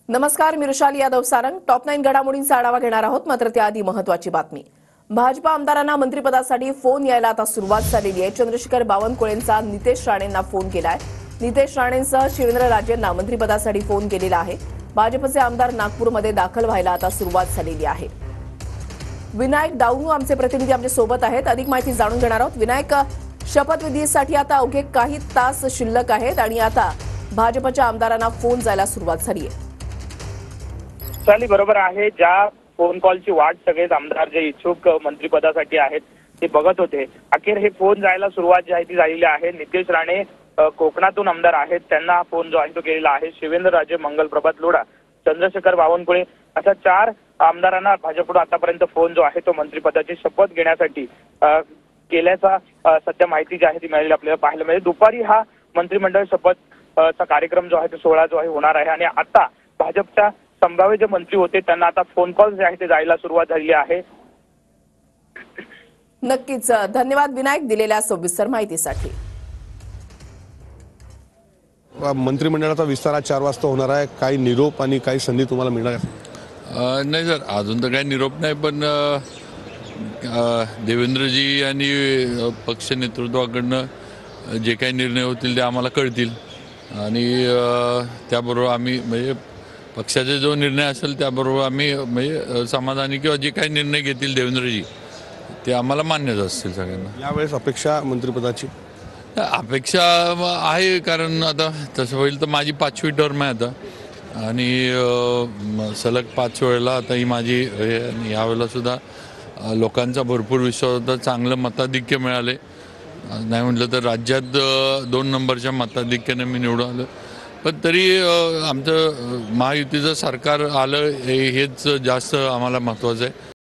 नमस्कार, मी ऋषाली यादव सारंग. टॉप 9 घडामोडींचा आढावा घेणार आहोत. मात्र त्याआधी महत्त्वाची बातमी. भाजपा आमदारांना मंत्रिपदासाठी फोन यायला आता सुरुवात झालेली आहे. चंद्रशेखर बावनकुळेंचा नितेश राणेंना फोन केलाय. नितेश राणेंसह शिवेंद्रराजेंना मंत्रिपदासाठी फोन केलेला आहे. भाजपचे आमदार नागपूरमध्ये दाखल व्हायला आता सुरुवात झालेली आहे. विनायक दाऊनू आमचे प्रतिनिधी आमच्या सोबत आहेत. अधिक माहिती जाणून घेणार आहोत. विनायक, शपथविधीसाठी आता अवघे काही तास शिल्लक आहेत आणि आता भाजपच्या आमदारांना फोन जायला सुरुवात झाली आहे. चाली बरोबर आहे. ज्या फोन कॉलची वाट सगळेच आमदार जे इच्छुक मंत्रिपदासाठी आहेत ते बघत होते, अखेर हे फोन जायला सुरुवात जी आहे ती झालेली आहे. नितेश राणे कोकणातून आमदार आहेत, त्यांना फोन जो आहे तो केलेला आहे. शिवेंद्रराजे, मंगलप्रभात लोढा, चंद्रशेखर बावनकुळे अशा 4 आमदारांना भाजपकडून आतापर्यंत फोन जो आहे तो मंत्रिपदाची शपथ घेण्यासाठी केल्याचा सध्या माहिती जी आहे ती मिळालेली आपल्याला पाहायला मिळेल. दुपारी हा मंत्रिमंडळ शपथ चा कार्यक्रम जो आहे तो सोहळा जो आहे होणार आहे आणि आता भाजपच्या संभाव्य जे मंत्री होते त्यांना आता फोन कॉल जे आहे ते जायला सुरुवात झालेली आहे. नक्कीच धन्यवाद विनायक दिलेल्या सविस्तर माहितीसाठी. मंत्रिमंडळाचा विस्तार 4 वाजता होणार आहे. काही निरोप आणि काही संधी तुम्हाला मिळणार आहे? नाही सर, अजून तर काही निरोप नाही, पण देवेंद्रजी आणि पक्ष नेतृत्वाकडनं जे काही निर्णय होतील ते आम्हाला कळतील आणि त्याबरोबर आम्ही म्हणजे पक्षाचा जो निर्णय असेल त्याबरोबर आम्ही म्हणजे समाधानी किंवा जे काही निर्णय घेतील देवेंद्रजी ते आम्हाला मान्यच असतील सगळ्यांना. यावेळेस अपेक्षा मंत्रिपदाची अपेक्षा आहे, कारण आता तसं होईल तर माझी 5वी टर्म आहे आता आणि सलग 5 वेळेला आता ही माझी यावेळेला सुद्धा लोकांचा भरपूर विश्वास होता. चांगलं मताधिक्य मिळाले, नाही म्हटलं तर राज्यात 2 नंबरच्या मताधिक्याने मी निवडून आलो. पण तरी आमचं महायुतीचं सरकार आलं हेच जास्त आम्हाला महत्त्वाचं आहे.